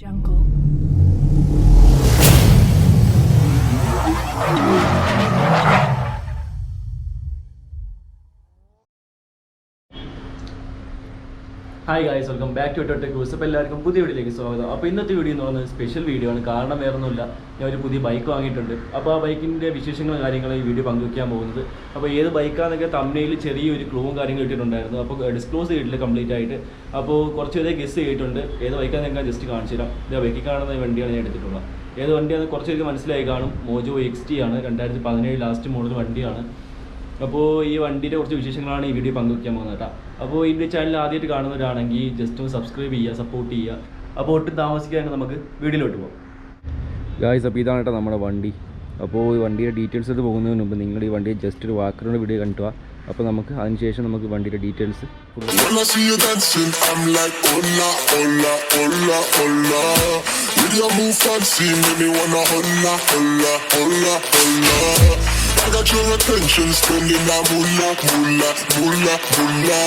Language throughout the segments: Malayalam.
Jungle. Hi guys, welcome back to tech news. അപ്പോൾ എല്ലാവർക്കും പുതിയ വീഡിയോയിലേക്ക് സ്വാഗതം. അപ്പോൾ ഇന്നത്തെ വീഡിയോ എന്ന് പറയുന്നത് സ്പെഷ്യൽ വീഡിയോ ആണ്. കാരണം വേറെ ഒന്നുമില്ല, ഞാൻ ഒരു പുതിയ ബൈക്ക് വാങ്ങിയിട്ടുണ്ട്. അപ്പോൾ ആ ബൈക്കിൻ്റെ വിശേഷങ്ങളും കാര്യങ്ങളും ഈ വീഡിയോ പങ്കുവയ്ക്കാൻ പോകുന്നത്. അപ്പോൾ ഏത് ബൈക്കാണെന്നൊക്കെ തമ്മിൽ ചെറിയൊരു ക്ലൂവും കാര്യങ്ങളും ഇട്ടിട്ടുണ്ടായിരുന്നു. അപ്പോൾ ഡിസ്ക്ലോസ് ചെയ്തിട്ടില്ല കംപ്ലീറ്റ് ആയിട്ട്. അപ്പോൾ കുറച്ച് പേരെ ഗസ് ചെയ്തിട്ടുണ്ട്. ഏത് ബൈക്കാണെന്ന് ഞാൻ ജസ്റ്റ് കാണിച്ചു തരാം. ഇതാ ബൈക്കിൽ കാണുന്ന വണ്ടിയാണ് ഞാൻ എടുത്തിട്ടുള്ളത്. ഏത് വണ്ടിയാണെന്ന് കുറച്ച് പേർക്ക് മനസ്സിലായി കാണും. മോജോ XT ആണ്, 2017 ലാസ്റ്റ് മോഡൽ വണ്ടിയാണ്. അപ്പോൾ ഈ വണ്ടിയുടെ കുറച്ച് വിശേഷങ്ങളാണ് ഈ വീഡിയോ പങ്കുവയ്ക്കാൻ പോകുന്നത് കേട്ടോ. അപ്പോൾ ഈ ചാനൽ ആദ്യമായിട്ട് കാണുന്നവരാണെങ്കിൽ ജസ്റ്റ് ഒന്ന് സബ്സ്ക്രൈബ് ചെയ്യുക, സപ്പോർട്ട് ചെയ്യുക. അപ്പോൾ ഒട്ടും താമസിക്കാതെ നമുക്ക് വീഡിയോയിലോട്ട് പോകാം. ഗായ്സ്, അപ്പോൾ ഇതാണ് കേട്ടോ നമ്മുടെ വണ്ടി. അപ്പോൾ ഈ വണ്ടിയുടെ ഡീറ്റെയിൽസ് എടുത്ത് പോകുന്നതിന് മുമ്പ് നിങ്ങൾ ഈ വണ്ടിയെ ജസ്റ്റ് ഒരു വാക്കറൗണ്ട് വീഡിയോ കണ്ടുപോവാ. അപ്പോൾ നമുക്ക് അതിനുശേഷം നമുക്ക് വണ്ടിയുടെ details I got your attention, spending that moolah, moolah, moolah, moolah.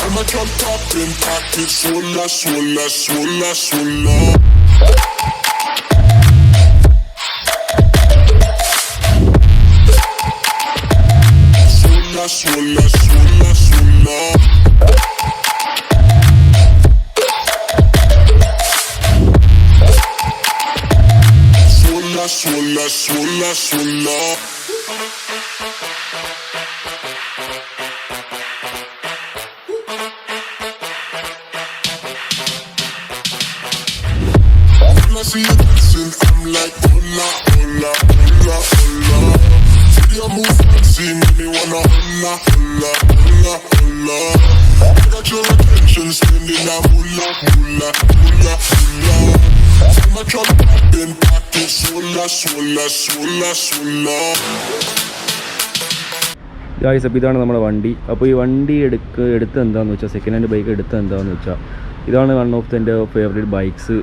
I'm a top popping pocket, swolla, swolla, swolla, swolla. Swolla, swolla, swolla, swolla. Swolla, swolla, swolla, swolla. When I see you dancing, I'm like, hola, hola, hola, hola. See you move fancy, make me wanna hola, hola, hola, hola. I got your attention, spending that moolah, moolah, moolah, moolah. I'm a drop in pocket, swolla, swolla, swolla, swolla. Guys, അപ്പോൾ ഇതാണ് നമ്മുടെ വണ്ടി. അപ്പോൾ ഈ വണ്ടി എടുത്ത് എന്താണെന്ന് വെച്ചാൽ, സെക്കൻഡ് ഹാൻഡ് ബൈക്ക് എടുത്ത് എന്താണെന്ന് വെച്ചാൽ, ഇതാണ് വൺ ഓഫ് എൻ്റെ ഫേവറേറ്റ് ബൈക്സ്.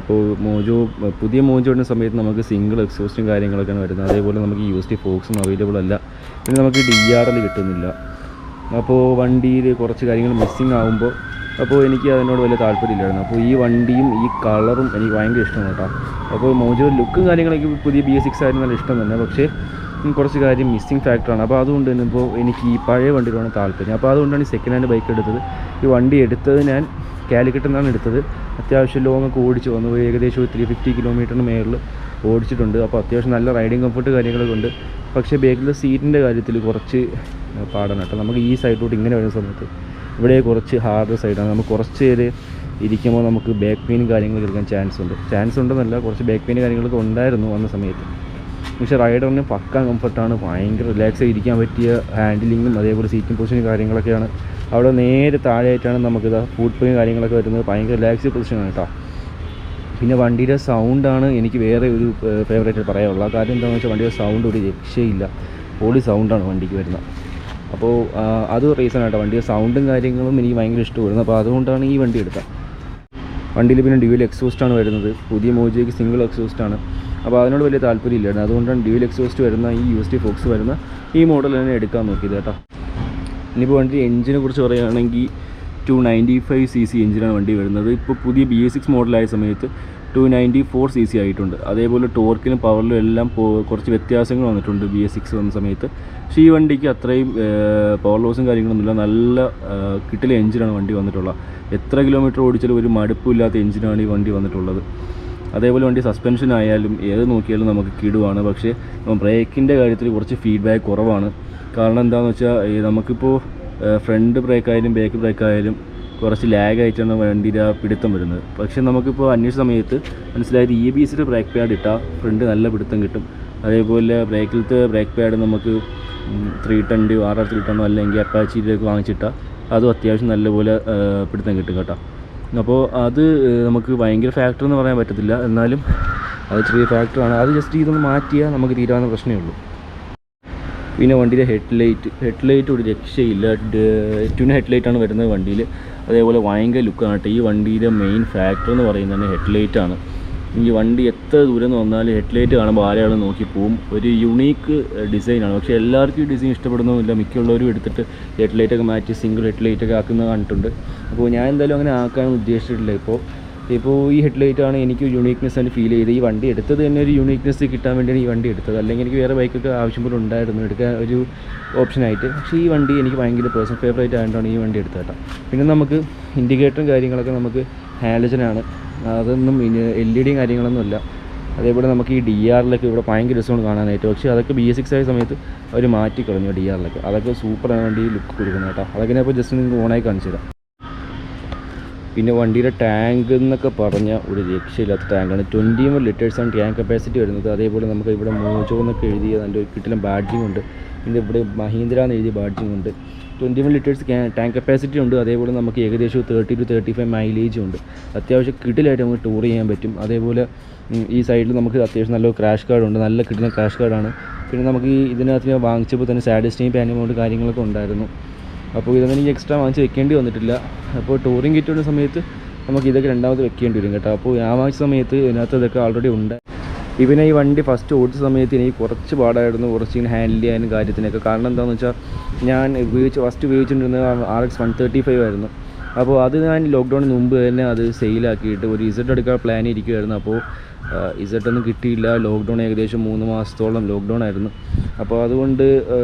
അപ്പോൾ മോജോ പുതിയ മോജോ വരുന്ന സമയത്ത് നമുക്ക് സിംഗിൾ എക്സോസ്റ്റും കാര്യങ്ങളൊക്കെയാണ് വരുന്നത്. അതേപോലെ നമുക്ക് USD ഫോക്സും അവൈലബിൾ അല്ല. പിന്നെ നമുക്ക് DRL കിട്ടുന്നില്ല. അപ്പോൾ വണ്ടിയിൽ കുറച്ച് കാര്യങ്ങൾ മിസ്സിങ് ആകുമ്പോൾ അപ്പോൾ എനിക്ക് അതിനോട് വലിയ താല്പര്യമില്ലായിരുന്നു. അപ്പോൾ ഈ വണ്ടിയും ഈ കളറും എനിക്ക് ഭയങ്കര ഇഷ്ടമാണ് കേട്ടോ. അപ്പോൾ മോജോ ലുക്കും കാര്യങ്ങളൊക്കെ പുതിയ BS6 ആയിരുന്നു നല്ല ഇഷ്ടം തന്നെ. പക്ഷേ കുറച്ച് കാര്യം മിസ്സിങ് ഫാക്ടറാണ്. അപ്പോൾ അതുകൊണ്ട് തന്നെ ഇപ്പോൾ എനിക്ക് ഈ പഴയ വണ്ടിയിലാണ് താല്പര്യം. അപ്പോൾ അതുകൊണ്ടാണ് ഈ സെക്കൻഡ് ഹാൻഡ് ബൈക്ക് എടുത്തത്. ഈ വണ്ടി എടുത്തത് ഞാൻ കാലിക്കറ്റിൽ നിന്നാണ് എടുത്തത്. അത്യാവശ്യം ലോങ് ഒക്കെ ഓടിച്ച് വന്നു, ഏകദേശം 350 കിലോമീറ്ററിന് മേളിൽ ഓടിച്ചിട്ടുണ്ട്. അപ്പോൾ അത്യാവശ്യം നല്ല റൈഡിങ് കംഫർട്ട് കാര്യങ്ങളൊക്കെ ഉണ്ട്. പക്ഷേ ബാക്കിലെ സീറ്റിൻ്റെ കാര്യത്തിൽ കുറച്ച് പാടാണ് കേട്ടോ. നമുക്ക് ഈ സൈഡിലോട്ട് ഇങ്ങനെ വരുന്ന സമയത്ത് ഇവിടെ കുറച്ച് ഹാർഡ് സൈഡാണ്. നമുക്ക് കുറച്ച് പേര് ഇരിക്കുമ്പോൾ നമുക്ക് ബാക്ക് പെയിനും കാര്യങ്ങളൊക്കെ എടുക്കാൻ ചാൻസ് ഉണ്ടെന്നല്ല, കുറച്ച് ബാക്ക് പെയിൻ കാര്യങ്ങളൊക്കെ ഉണ്ടായിരുന്നു വന്ന സമയത്ത്. പക്ഷേ റൈഡറിന് പക്ക കംഫർട്ടാണ്, ഭയങ്കര റിലാക്സ് ആയി ഇരിക്കാൻ പറ്റിയ ഹാൻഡിലിങ്ങും അതേപോലെ സീറ്റിംഗ് പൊസിഷനും കാര്യങ്ങളൊക്കെയാണ്. അവിടെ നേരെ താഴെയായിട്ടാണ് നമുക്കിത് ഫുഡ് പെയിൻ കാര്യങ്ങളൊക്കെ വരുന്നത്. ഭയങ്കര റിലാക്സ് പൊസിഷനാണ് കേട്ടോ. പിന്നെ വണ്ടിയുടെ സൗണ്ടാണ് എനിക്ക് വേറെ ഒരു ഫേവറേറ്റ് പറയാനുള്ളത്. ആ കാര്യം എന്താണെന്ന് വെച്ചാൽ വണ്ടിയുടെ സൗണ്ട് ഒരു രക്ഷയില്ല, പൊളി സൗണ്ടാണ് വണ്ടിക്ക് വരുന്നത്. അപ്പോൾ അത് റീസൺ ആട്ടോ, വണ്ടിയുടെ സൗണ്ടും കാര്യങ്ങളും എനിക്ക് ഭയങ്കര ഇഷ്ടപ്പെടുന്നത്. അപ്പോൾ അതുകൊണ്ടാണ് ഈ വണ്ടി എടുത്തത്. വണ്ടിയിൽ പിന്നെ ഡ്യുവൽ എക്സോസ്റ്റാണ് വരുന്നത്. പുതിയ മോജോയ്ക്ക് സിംഗിൾ എക്സോസ്റ്റാണ്. അപ്പോൾ അതിനോട് വലിയ താല്പര്യമില്ലായിരുന്നു. അതുകൊണ്ടാണ് ഡ്യുവൽ എക്സോസ്റ്റ് വരുന്ന ഈ USD ഫോക്സ് വരുന്ന ഈ മോഡൽ തന്നെ എടുക്കാൻ നോക്കിയത് കേട്ടോ. ഇനിയിപ്പോൾ വണ്ടി എഞ്ചിനെ കുറിച്ച് പറയുകയാണെങ്കിൽ 295cc എഞ്ചിനാണ് വണ്ടി വരുന്നത്. ഇപ്പോൾ പുതിയ BS6 മോഡലായ സമയത്ത് 294cc ആയിട്ടുണ്ട്. അതേപോലെ ടോർക്കിനും പവറിലും എല്ലാം കുറച്ച് വ്യത്യാസങ്ങൾ വന്നിട്ടുണ്ട് BS6 വന്ന സമയത്ത്. പക്ഷേ ഈ വണ്ടിക്ക് അത്രയും പവർ ലോസും കാര്യങ്ങളൊന്നുമില്ല. നല്ല കിട്ടിലെ എഞ്ചിനാണ് വണ്ടി വന്നിട്ടുള്ളത്. എത്ര കിലോമീറ്റർ ഓടിച്ചാലും ഒരു മടുപ്പില്ലാത്ത എഞ്ചിനാണ് ഈ വണ്ടി വന്നിട്ടുള്ളത്. അതേപോലെ വണ്ടി സസ്പെൻഷൻ ആയാലും ഏത് നോക്കിയാലും നമുക്ക് കിടുവാണ്. പക്ഷേ ബ്രേക്കിൻ്റെ കാര്യത്തിൽ കുറച്ച് ഫീഡ്ബാക്ക് കുറവാണ്. കാരണം എന്താണെന്ന് വെച്ചാൽ നമുക്കിപ്പോൾ ഫ്രണ്ട് ബ്രേക്കായാലും ബാക്ക് ബ്രേക്കായാലും കുറച്ച് ലാഗായിട്ടാണ് വണ്ടിയുടെ പിടുത്തം വരുന്നത്. പക്ഷേ നമുക്കിപ്പോൾ അന്വേഷിച്ച സമയത്ത് മനസ്സിലായത് EBSയുടെ ബ്രേക്ക് പാഡ് ഇട്ടാൽ ഫ്രണ്ട് നല്ല പിടുത്തം കിട്ടും. അതേപോലെ ബ്രേക്കിലത്തെ ബ്രേക്ക് പാഡ് നമുക്ക് 310 RR 310 അല്ലെങ്കിൽ അപ്പാച്ചിയിലേക്ക് വാങ്ങിച്ചിട്ടാൽ അതും അത്യാവശ്യം നല്ലപോലെ പിടുത്തം കിട്ടും കേട്ടോ. അപ്പോൾ അത് നമുക്ക് ഭയങ്കര ഫാക്ടർ എന്ന് പറയാൻ പറ്റത്തില്ല, എന്നാലും അത് ചെറിയ ഫാക്ടറാണ്. അത് ജസ്റ്റ് ഇതൊന്ന് മാറ്റിയാൽ നമുക്ക് തീരാവുന്ന പ്രശ്നമേ ഉള്ളൂ. പിന്നെ വണ്ടിയുടെ ഹെഡ്ലൈറ്റ് ഒരു രക്ഷയില്ല. ട്യൂൺ ഹെഡ്ലൈറ്റാണ് വരുന്നത് വണ്ടിയിൽ. അതേപോലെ ഭയങ്കര ലുക്കാണ് കേട്ടോ. ഈ വണ്ടിയുടെ മെയിൻ ഫാക്ടർ എന്ന് പറയുന്നത് ഹെഡ്ലൈറ്റാണ്. ഈ വണ്ടി എത്ര ദൂരം എന്ന് വന്നാലും ഹെഡ്ലൈറ്റ് കാണുമ്പോൾ ആരെയാണ് നോക്കി പോവും. ഒരു യുണീക്ക് ഡിസൈനാണ്. പക്ഷേ എല്ലാവർക്കും ഈ ഡിസൈൻ ഇഷ്ടപ്പെടുന്നൊന്നുമില്ല. മിക്കുള്ളവരും എടുത്തിട്ട് ഹെഡ്ലൈറ്റൊക്കെ മാറ്റി സിംഗിൾ ഹെഡ്ലൈറ്റൊക്കെ ആക്കുന്നത് കണ്ടിട്ടുണ്ട്. അപ്പോൾ ഞാൻ എന്തായാലും അങ്ങനെ ആക്കാൻ ഉദ്ദേശിച്ചിട്ടില്ല. ഇപ്പോൾ ഇപ്പോൾ ഈ ഹെഡ്ലൈറ്റാണ് എനിക്ക് യുണീക്നെസ് ആയിട്ട് ഫീൽ ചെയ്തത്. ഈ വണ്ടി എടുത്തത് തന്നെ ഒരു യുണീക്നെസ് കിട്ടാൻ വേണ്ടിയാണ് ഈ വണ്ടി എടുത്തത്. അല്ലെങ്കിൽ എനിക്ക് വേറെ ബൈക്കൊക്കെ ആവശ്യം പോലെ ഉണ്ടായിരുന്നു എടുക്കാൻ ഒരു ഓപ്ഷനായിട്ട്. പക്ഷേ ഈ വണ്ടി എനിക്ക് ഭയങ്കര പേഴ്സണൽ ഫേവറേറ്റ് ആയതുകൊണ്ടാണ് ഈ വണ്ടി എടുത്തത് കേട്ടോ. പിന്നെ നമുക്ക് ഇൻഡിക്കേറ്ററും കാര്യങ്ങളൊക്കെ നമുക്ക് ഹാലജനാണ്, അതൊന്നും LED കാര്യങ്ങളൊന്നുമില്ല. അതേപോലെ നമുക്ക് ഈ DR ഇവിടെ ഭയങ്കര രസമാണ് കാണാനായിട്ട്. പക്ഷേ അതൊക്കെ BS6 ആയ സമയത്ത് അവർ മാറ്റിക്കളഞ്ഞു DR. അതൊക്കെ സൂപ്പറാണ് വണ്ടി ലുക്ക് കൊടുക്കുന്നത് കേട്ടോ. അതൊക്കെ ഞാൻ ഇപ്പോൾ ജസ്റ്റ് നിങ്ങൾക്ക് ഓണായി കാണിച്ചു തരാം. പിന്നെ വണ്ടിയുടെ ടാങ്ക് എന്നൊക്കെ പറഞ്ഞാൽ ഒരു രക്ഷയില്ലാത്ത ടാങ്കാണ്. 21 ലിറ്റേഴ്സാണ് ടാങ്ക് കപ്പാസിറ്റി വരുന്നത്. അതേപോലെ നമുക്ക് ഇവിടെ മോജോ എന്നൊക്കെ എഴുതിയ അതിൻ്റെ കിട്ടിലും ബാഡ്ജിങ് ഉണ്ട്. പിന്നെ ഇവിടെ മഹീന്ദ്ര എന്ന് എഴുതിയ ബാഡ്ജിങ് ഉണ്ട്. 21 ലിറ്റേഴ്സ് ടാങ്ക് കപ്പാസിറ്റി ഉണ്ട്. അതേപോലെ നമുക്ക് ഏകദേശം 30 to 35 മൈലേജും ഉണ്ട്. അത്യാവശ്യം കിടിലായിട്ട് നമുക്ക് ടൂർ ചെയ്യാൻ പറ്റും. അതേപോലെ ഈ സൈഡിൽ നമുക്ക് അത്യാവശ്യം നല്ല ക്രാഷ് കാർഡുണ്ട്, നല്ല കിട്ടുന്ന ക്രാഷ് കാർഡാണ്. പിന്നെ നമുക്ക് ഈ ഇതിനകത്ത് ഞാൻ വാങ്ങിച്ചപ്പോൾ തന്നെ സാഡിസ്റ്റൈൻ പാനുമോണ്ട് കാര്യങ്ങളൊക്കെ ഉണ്ടായിരുന്നു. അപ്പോൾ ഇതൊന്നും എനിക്ക് എക്സ്ട്രാ വാങ്ങിച്ച് വെക്കേണ്ടി വന്നിട്ടില്ല. അപ്പോൾ ടൂറിങ് കിറ്റുന്ന സമയത്ത് നമുക്ക് ഇതൊക്കെ രണ്ടാമത് വെക്കേണ്ടി വരും കേട്ടോ. അപ്പോൾ ഞാൻ വാങ്ങിച്ച സമയത്ത് ഇതിനകത്ത് ഇതൊക്കെ ഓൾറെഡി ഉണ്ട്. ഇവനെ ഈ വണ്ടി ഫസ്റ്റ് ഓടിച്ച സമയത്ത് എനിക്ക് കുറച്ച് പാടായിരുന്നു, കുറച്ച് ഇങ്ങനെ ഹാൻഡിൽ ചെയ്യാനും കാര്യത്തിനൊക്കെ. കാരണം എന്താണെന്ന് വെച്ചാൽ ഞാൻ ഫസ്റ്റ് ഉപയോഗിച്ചുകൊണ്ടിരുന്നത് RX 135 ആയിരുന്നു. അപ്പോൾ അത് ഞാൻ ലോക്ക്ഡൗണിന് മുമ്പ് തന്നെ അത് സെയിലാക്കിയിട്ട് ഒരു Z എടുക്കാൻ പ്ലാൻ ഇരിക്കുമായിരുന്നു. അപ്പോൾ Z ഒന്നും കിട്ടിയില്ല. ലോക്ക്ഡൗൺ ഏകദേശം 3 മാസത്തോളം ലോക്ക്ഡൗൺ ആയിരുന്നു. അപ്പോൾ അതുകൊണ്ട്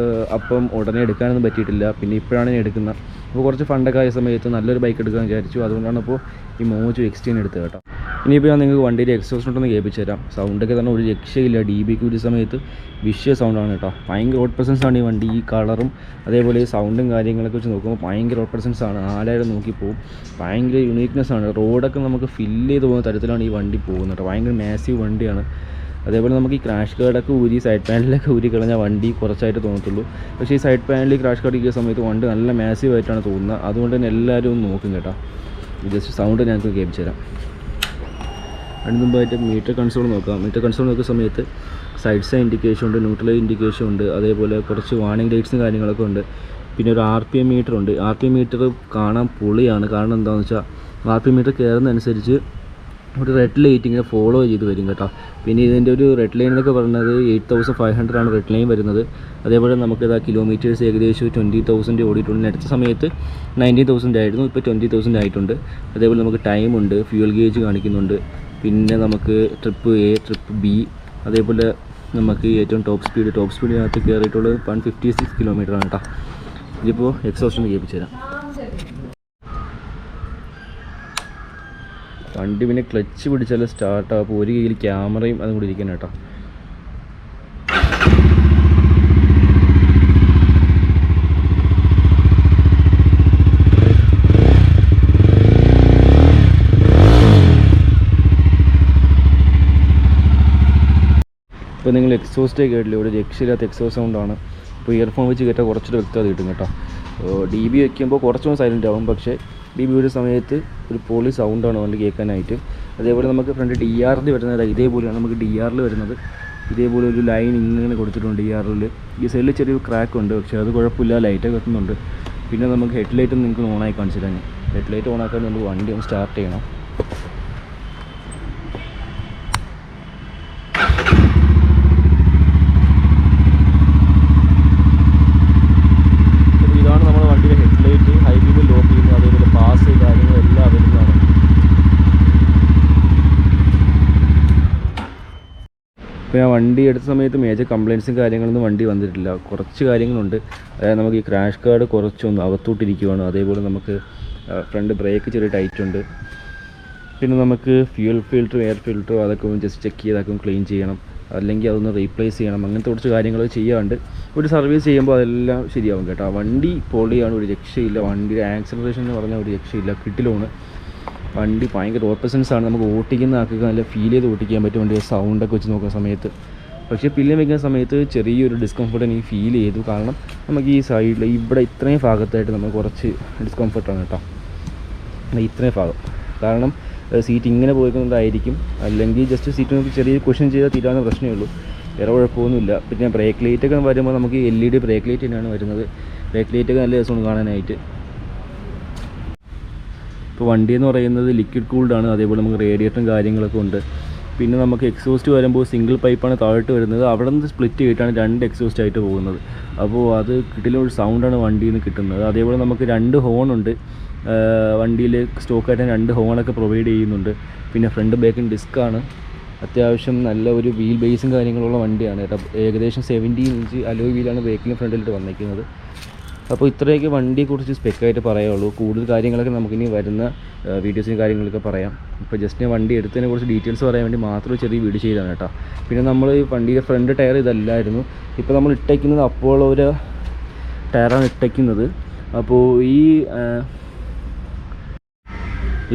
അപ്പം ഉടനെ എടുക്കാനൊന്നും പറ്റിയിട്ടില്ല. പിന്നെ ഇപ്പോഴാണ് ഞാൻ എടുക്കുന്നത്. അപ്പോൾ കുറച്ച് ഫണ്ടൊക്കെ ആയ സമയത്ത് നല്ലൊരു ബൈക്ക് എടുക്കാൻ വിചാരിച്ചു. അതുകൊണ്ടാണ് ഇപ്പോൾ ഈ മോജോ XT എടുത്തത് കേട്ടോ. ഇനിയിപ്പോൾ ഞാൻ നിങ്ങൾക്ക് വണ്ടിയുടെ എക്സോസ്റ്റ് ഉണ്ടെന്ന് കേൾപ്പിച്ച് തരാം. സൗണ്ടൊക്കെ തന്നെ ഒരു രക്ഷയില്ല. DBക്ക് ഒരു സമയത്ത് വിഷ്യ സൗണ്ടാണ് കേട്ടോ. ഭയങ്കര റോഡ് പ്രസൻസ് ആണ് ഈ വണ്ടി. ഈ കളറും അതേപോലെ ഈ സൗണ്ടും കാര്യങ്ങളൊക്കെ വെച്ച് നോക്കുമ്പോൾ ഭയങ്കര റോഡ് പ്രസൻസ് ആണ്. ആരായാലും നോക്കിപ്പോവും. ഭയങ്കര യുണീക്നെസ് ആണ്. റോഡൊക്കെ നമുക്ക് ഫില്ല് ചെയ്ത് പോകുന്ന തരത്തിലാണ് ഈ വണ്ടി പോകുന്നത് കേട്ടോ. ഭയങ്കര മാസീവ് വണ്ടിയാണ്. അതേപോലെ നമുക്ക് ഈ ക്രാഷ് കാർഡൊക്കെ ഊരി സൈഡ് പാനലൊക്കെ ഊരി കളഞ്ഞാൽ വണ്ടി കുറച്ചായിട്ട് തോന്നത്തുള്ളൂ. പക്ഷേ ഈ സൈഡ് പാനലിൽ ക്രാഷ് കാർഡ് ഇരിക്കുന്ന സമയത്ത് വണ്ടി നല്ല മാസീവായിട്ടാണ് തോന്നുന്നത്. അതുകൊണ്ട് തന്നെ എല്ലാവരും ഒന്ന് നോക്കും കേട്ടോ. ജസ്റ്റ് സൗണ്ട് ഞങ്ങൾക്ക് കേൾപ്പിച്ച് തരാം. അതിന് മുമ്പായിട്ട് മീറ്റർ കൺസോൾ നോക്കാം. മീറ്റർ കൺസോൾ നോക്കുന്ന സമയത്ത് സൈഡ് സൈഡ് ഇൻഡിക്കേഷൻ ഉണ്ട്, ന്യൂട്രൽ ഇൻഡിക്കേഷൻ ഉണ്ട്. അതേപോലെ കുറച്ച് വാർണിംഗ് ലൈറ്റ്സും കാര്യങ്ങളൊക്കെ ഉണ്ട്. പിന്നെ ഒരു RPM മീറ്റർ ഉണ്ട്. RPM മീറ്റർ കാണാൻ പൊളിയാണ്. കാരണം എന്താണെന്ന് വെച്ചാൽ RPM മീറ്റർ കയറുന്നതനുസരിച്ച് ഒരു റെഡ് ലൈറ്റ് ഇങ്ങനെ ഫോളോ ചെയ്ത് വരും കേട്ടോ. പിന്നെ ഇതിൻ്റെ ഒരു റെഡ് ലൈൻ എന്നൊക്കെ പറയുന്നത് 8500 ആണ് റെഡ് ലൈൻ വരുന്നത്. അതേപോലെ നമുക്കിതാ കിലോമീറ്റേഴ്സ് ഏകദേശം 20,000 ഓടിയിട്ടുണ്ട്. അടുത്ത സമയത്ത് 19,000 ആയിരുന്നു, ഇപ്പോൾ 20,000 ആയിട്ടുണ്ട്. അതേപോലെ നമുക്ക് ടൈമുണ്ട്, ഫ്യൂൽ ഗേജ് കാണിക്കുന്നുണ്ട്. പിന്നെ നമുക്ക് ട്രിപ്പ് A, ട്രിപ്പ് B, അതേപോലെ നമുക്ക് ഏറ്റവും ടോപ്പ് സ്പീഡിനകത്ത് കയറിയിട്ടുള്ളത് 156 കിലോമീറ്ററാണ് കേട്ടോ. ഇതിപ്പോൾ എക്സോസ്റ്റ് ഒന്ന് കേൾപ്പിച്ച് തരാം. വണ്ടി പിന്നെ ക്ലച്ച് പിടിച്ചാൽ സ്റ്റാർട്ടാകും. അപ്പോൾ ഒരു കയ്യിൽ ക്യാമറയും അതും കൂടി ഇരിക്കണം കേട്ടോ. ഇപ്പോൾ നിങ്ങൾ എക്സോസ്റ്റേ കേട്ടില്ലേ, ഒരു രക്ഷയില്ലാത്ത എക്സോസ്റ്റ് സൗണ്ടാണ്. ഇപ്പോൾ ഇയർഫോൺ വെച്ച് കേട്ടാൽ കുറച്ചൊരു വ്യക്തത കിട്ടും കേട്ടോ. DB വയ്ക്കുമ്പോൾ കുറച്ചുകൂടി സൈലൻ്റ് ആകും. പക്ഷേ DB ഒരു സമയത്ത് ഒരു പൊളി സൗണ്ടാണ് വണ്ടി കേൾക്കാനായിട്ട്. അതേപോലെ നമുക്ക് ഫ്രണ്ട് DR വരുന്നത് ഇതേപോലെയാണ്. നമുക്ക് DR വരുന്നത് ഇതേപോലെ ഒരു ലൈൻ ഇങ്ങനെ കൊടുത്തിട്ടുണ്ട് DR. ഈ സൈഡിൽ ചെറിയൊരു ക്രാക്ക് ഉണ്ട്, പക്ഷേ അത് കുഴപ്പമില്ല, ലൈറ്റൊക്കെ എത്തുന്നുണ്ട്. പിന്നെ നമുക്ക് ഹെഡ്ലൈറ്റും നിങ്ങൾക്ക് ഓണായി കാണിച്ചു തരാം. ഹെഡ്ലൈറ്റ് ഓണാക്കാൻ നമുക്ക് വണ്ടി ഒന്ന് സ്റ്റാർട്ട് ചെയ്യണം. ഇപ്പോൾ ഞാൻ വണ്ടി എടുത്ത സമയത്ത് മേജർ കംപ്ലയിൻസും കാര്യങ്ങളൊന്നും വണ്ടി വന്നിട്ടില്ല. കുറച്ച് കാര്യങ്ങളുണ്ട്. അതായത് നമുക്ക് ഈ ക്രാഷ് കാർഡ് കുറച്ചൊന്ന് അകത്തോട്ടിരിക്കുവാണ്. അതേപോലെ നമുക്ക് ഫ്രണ്ട് ബ്രേക്ക് ചെറിയ ടൈറ്റ് ഉണ്ട്. പിന്നെ നമുക്ക് ഫ്യൂൽ ഫിൽറ്റർ, എയർ ഫിൽറ്റർ അതൊക്കെ ഒന്ന് ജസ്റ്റ് ചെക്ക് ചെയ്തൊക്കെ ക്ലീൻ ചെയ്യണം. അല്ലെങ്കിൽ അതൊന്ന് റീപ്ലേസ് ചെയ്യണം. അങ്ങനത്തെ കുറച്ച് കാര്യങ്ങൾ ചെയ്യാണ്ട് ഒരു സർവീസ് ചെയ്യുമ്പോൾ അതെല്ലാം ശരിയാവും കേട്ടോ. വണ്ടി പൊളിയാണ്, ഒരു രക്ഷയില്ല. വണ്ടിയുടെ ആക്സലറേഷൻ എന്ന് പറഞ്ഞാൽ ഒരു രക്ഷയില്ല, കിട്ടിലാണ്. വണ്ടി ഭയങ്കര റോഡ് പ്രസൻസ് ആണ്. നമുക്ക് ഓട്ടിക്കുന്ന ആൾക്ക് നല്ല ഫീൽ ചെയ്ത് ഓട്ടിക്കാൻ പറ്റും വണ്ടിയുടെ സൗണ്ടൊക്കെ വെച്ച് നോക്കുന്ന സമയത്ത്. പക്ഷേ പില്യം വയ്ക്കുന്ന സമയത്ത് ചെറിയൊരു ഡിസ്കംഫർട്ട് എനിക്ക് ഫീൽ ചെയ്തു. കാരണം നമുക്ക് ഈ സൈഡിൽ ഇവിടെ ഇത്രയും ഭാഗത്തായിട്ട് നമുക്ക് കുറച്ച് ഡിസ്കംഫർട്ടാണ് കേട്ടോ. ഇത്രയും ഭാഗം കാരണം സീറ്റ് ഇങ്ങനെ പോയിക്കുന്നതായിരിക്കും. അല്ലെങ്കിൽ ജസ്റ്റ് സീറ്റ് നമുക്ക് ചെറിയ ക്വസ്റ്റ്യൻ ചെയ്താൽ തീരാവുന്ന പ്രശ്നമേ ഉള്ളൂ, വേറെ കുഴപ്പമൊന്നുമില്ല. പിന്നെ ബ്രേക്ക് ലൈറ്റൊക്കെ വരുമ്പോൾ നമുക്ക് LED ബ്രേക്ക് ലൈറ്റ് തന്നെയാണ് വരുന്നത്. ബ്രേക്ക് ലൈറ്റൊക്കെ നല്ല രസമാണ് കാണാനായിട്ട്. ഇപ്പോൾ വണ്ടി എന്ന് പറയുന്നത് ലിക്വിഡ് കൂൾഡാണ്. അതേപോലെ നമുക്ക് റേഡിയേറ്ററും കാര്യങ്ങളൊക്കെ ഉണ്ട്. പിന്നെ നമുക്ക് എക്സോസ്റ്റ് വരുമ്പോൾ സിംഗിൾ പൈപ്പാണ് താഴോട്ട് വരുന്നത്. അവിടെ നിന്ന് സ്പ്ലിറ്റ് ചെയ്തിട്ടാണ് 2 എക്സോസ്റ്റ് ആയിട്ട് പോകുന്നത്. അപ്പോൾ അത് കിട്ടില്ല ഒരു സൗണ്ടാണ് വണ്ടിയിൽ നിന്ന് കിട്ടുന്നത്. അതേപോലെ നമുക്ക് 2 ഹോണുണ്ട്. വണ്ടിയിൽ സ്റ്റോക്കായിട്ട് 2 ഹോണൊക്കെ പ്രൊവൈഡ് ചെയ്യുന്നുണ്ട്. പിന്നെ ഫ്രണ്ട് ബാക്കും ഡിസ്ക്കാണ്. അത്യാവശ്യം നല്ല ഒരു വീൽ ബേസും കാര്യങ്ങളുള്ള വണ്ടിയാണ് കേട്ടോ. ഏകദേശം 17 ഇഞ്ച് അലോയ് വീലാണ് ബാക്കിലും ഫ്രണ്ടിലിട്ട് വന്നിരിക്കുന്നത്. അപ്പോൾ ഇത്രയൊക്കെ വണ്ടിയെക്കുറിച്ച് സ്പെക്കായിട്ട് പറയുള്ളൂ. കൂടുതൽ കാര്യങ്ങളൊക്കെ നമുക്കിനി വരുന്ന വീഡിയോസിന് കാര്യങ്ങളൊക്കെ പറയാം. ഇപ്പോൾ ജസ്റ്റ് ഞാൻ വണ്ടി എടുത്തതിനെ കുറിച്ച് ഡീറ്റെയിൽസ് പറയാൻ വേണ്ടി മാത്രം ചെറിയ വീഡിയോ ചെയ്താണ് കേട്ടോ. പിന്നെ നമ്മൾ ഈ വണ്ടിയുടെ ഫ്രണ്ട് ടയർ ഇതല്ലായിരുന്നു. ഇപ്പോൾ നമ്മൾ ഇട്ടേക്കുന്നത് അപ്പോൾ ഒരു ടയറാണ് ഇട്ടേക്കുന്നത്. അപ്പോൾ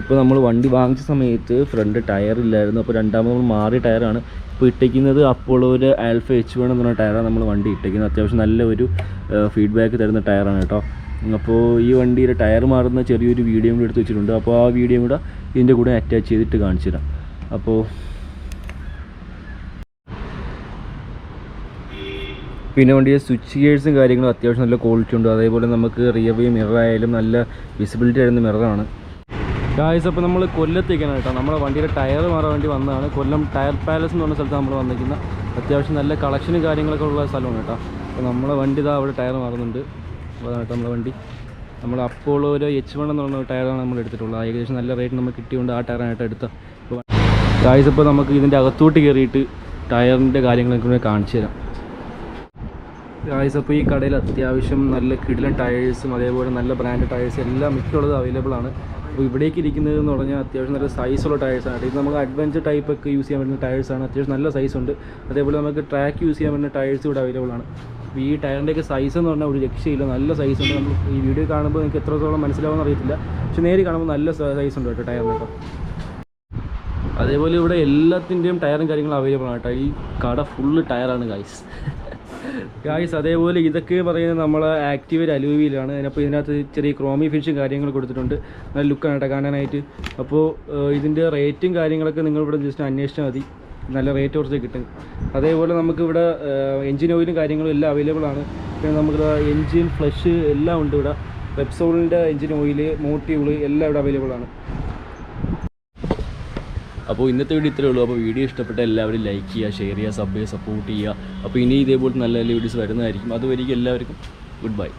ഇപ്പോൾ നമ്മൾ വണ്ടി വാങ്ങിച്ച സമയത്ത് ഫ്രണ്ട് ടയർ ഇല്ലായിരുന്നു. അപ്പോൾ രണ്ടാമത് നമ്മൾ മാറിയ ടയറാണ് ഇപ്പോൾ ഇട്ടേക്കുന്നത്. അപ്പോൾ ഒരു ആൽഫ H1 എന്ന് പറഞ്ഞ ടയറാണ് നമ്മൾ വണ്ടി ഇട്ടേക്കുന്നത്. അത്യാവശ്യം നല്ല ഒരു ഫീഡ്ബാക്ക് തരുന്ന ടയറാണ് കേട്ടോ. അപ്പോൾ ഈ വണ്ടിയുടെ ടയർ മാറുന്ന ചെറിയൊരു വീഡിയോ കൂടി എടുത്ത് വെച്ചിട്ടുണ്ട്. അപ്പോൾ ആ വീഡിയോ കൂടെ ഇതിൻ്റെ കൂടെ അറ്റാച്ച് ചെയ്തിട്ട് കാണിച്ചു തരാം. അപ്പോൾ പിന്നെ വണ്ടിയുടെ സ്വിച്ച് ഗിയേഴ്സും കാര്യങ്ങളും അത്യാവശ്യം നല്ല ക്വാളിറ്റി ഉണ്ട്. അതേപോലെ നമുക്ക് റിയർ വ്യൂ മിറർ ആയാലും നല്ല വിസിബിലിറ്റി ആയിരുന്ന മിററാണ് ഗായ്സ്. അപ്പോൾ നമ്മൾ കൊല്ലത്തേക്കാണ് കേട്ടോ. നമ്മുടെ വണ്ടിയുടെ ടയർ മാറാൻ വേണ്ടി വന്നതാണ്. കൊല്ലം ടയർ പാലസ് എന്ന് പറഞ്ഞ സ്ഥലത്ത് നമ്മൾ വന്നിരിക്കുന്ന അത്യാവശ്യം നല്ല കളക്ഷനും കാര്യങ്ങളൊക്കെ ഉള്ള സ്ഥലമാണ് കേട്ടോ. അപ്പോൾ നമ്മളെ വണ്ടി ഇതാ അവിടെ ടയർ മാറുന്നുണ്ട്. അതാണ് കേട്ടോ നമ്മളെ വണ്ടി. നമ്മൾ അപ്പോൾ ഒരു H1 എന്ന് പറഞ്ഞ ടയറാണ് നമ്മൾ എടുത്തിട്ടുള്ളത്. ഏകദേശം നല്ല റേറ്റ് നമുക്ക് കിട്ടിയുകൊണ്ട് ആ ടയറായിട്ട് എടുത്ത ഗായ്സ്. ഇപ്പോൾ നമുക്ക് ഇതിൻ്റെ അകത്തോട്ട് കയറിയിട്ട് ടയറിൻ്റെ കാര്യങ്ങളൊക്കെ കാണിച്ചു തരാം ഗായ്സ്. അപ്പോൾ ഈ കടയിൽ അത്യാവശ്യം നല്ല കിടിലൻ ടയേഴ്സും അതേപോലെ നല്ല ബ്രാൻഡ് ടയേഴ്സ് എല്ലാം മിക്കുള്ളത് അവൈലബിൾ ആണ്. അപ്പോൾ ഇവിടേക്ക് ഇരിക്കുന്നത് എന്ന് പറഞ്ഞാൽ അത്യാവശ്യം നല്ല സൈസുള്ള ടയേഴ്സാണ്. ഇത് നമുക്ക് അഡ്വഞ്ചർ ടൈപ്പൊക്കെ യൂസ് ചെയ്യാൻ പറ്റുന്ന ടയേഴ്സാണ്. അത്യാവശ്യം നല്ല സൈസുണ്ട്. അതേപോലെ നമുക്ക് ട്രാക്ക് യൂസ് ചെയ്യാൻ പറ്റുന്ന ടയേഴ്സ് ഇവിടെ അവൈലബിൾ ആണ്. അപ്പോൾ ഈ ടയറിൻ്റെയൊക്കെ സൈസ് എന്ന് പറഞ്ഞാൽ ഒരു രക്ഷയില്ല, നല്ല സൈസുണ്ട്. നമ്മൾ ഈ വീഡിയോ കാണുമ്പോൾ നിങ്ങൾക്ക് എത്രത്തോളം മനസ്സിലാവുമെന്ന് അറിയത്തില്ല, പക്ഷെ നേരി കാണുമ്പോൾ നല്ല സൈസുണ്ട് കേട്ടോ ടയറിനൊക്കെ. അതേപോലെ ഇവിടെ എല്ലാത്തിൻ്റെയും ടയറും കാര്യങ്ങളും അവൈലബിൾ ആണ് കേട്ടോ. ഈ കട ഫുള്ള് ടയറാണ് ഗായ്സ്. അതേപോലെ ഇതൊക്കെ പറയുന്നത് നമ്മളെ ആക്റ്റീവ് അലോയ് വീലാണ്. അപ്പോൾ ഇതിനകത്ത് ചെറിയ ക്രോമി ഫിനിഷും കാര്യങ്ങൾ കൊടുത്തിട്ടുണ്ട്. നല്ല ലുക്കാണ് കേട്ടോ കാണാനായിട്ട്. അപ്പോൾ ഇതിൻ്റെ റേറ്റും കാര്യങ്ങളൊക്കെ നിങ്ങളിവിടെ ജസ്റ്റ് അന്വേഷിച്ചാൽ മതി, നല്ല റേറ്റ് കുറച്ച് കിട്ടും. അതേപോലെ നമുക്കിവിടെ എൻജിൻ ഓയിലും കാര്യങ്ങളും എല്ലാം അവൈലബിൾ ആണ്. പിന്നെ നമുക്ക് എൻജിൻ ഫ്ലഷ് എല്ലാം ഉണ്ട് ഇവിടെ. വെബ്സോളിൻ്റെ എൻജിൻ ഓയിൽ, മോട്ടീവ് എല്ലാം ഇവിടെ അവൈലബിൾ ആണ്. അപ്പോൾ ഇന്നത്തെ വീഡിയോ ഇത്രയേ ഉള്ളൂ. അപ്പോൾ വീഡിയോ ഇഷ്ടപ്പെട്ട എല്ലാവരും ലൈക്ക് ചെയ്യുക, ഷെയർ ചെയ്യുക, സപ്പോർട്ട് ചെയ്യുക. അപ്പോൾ ഇനി ഇതേപോലെ നല്ല നല്ല വീഡിയോസ് വരുന്നതായിരിക്കും. അതുവരെയും എല്ലാവർക്കും ഗുഡ് ബൈ.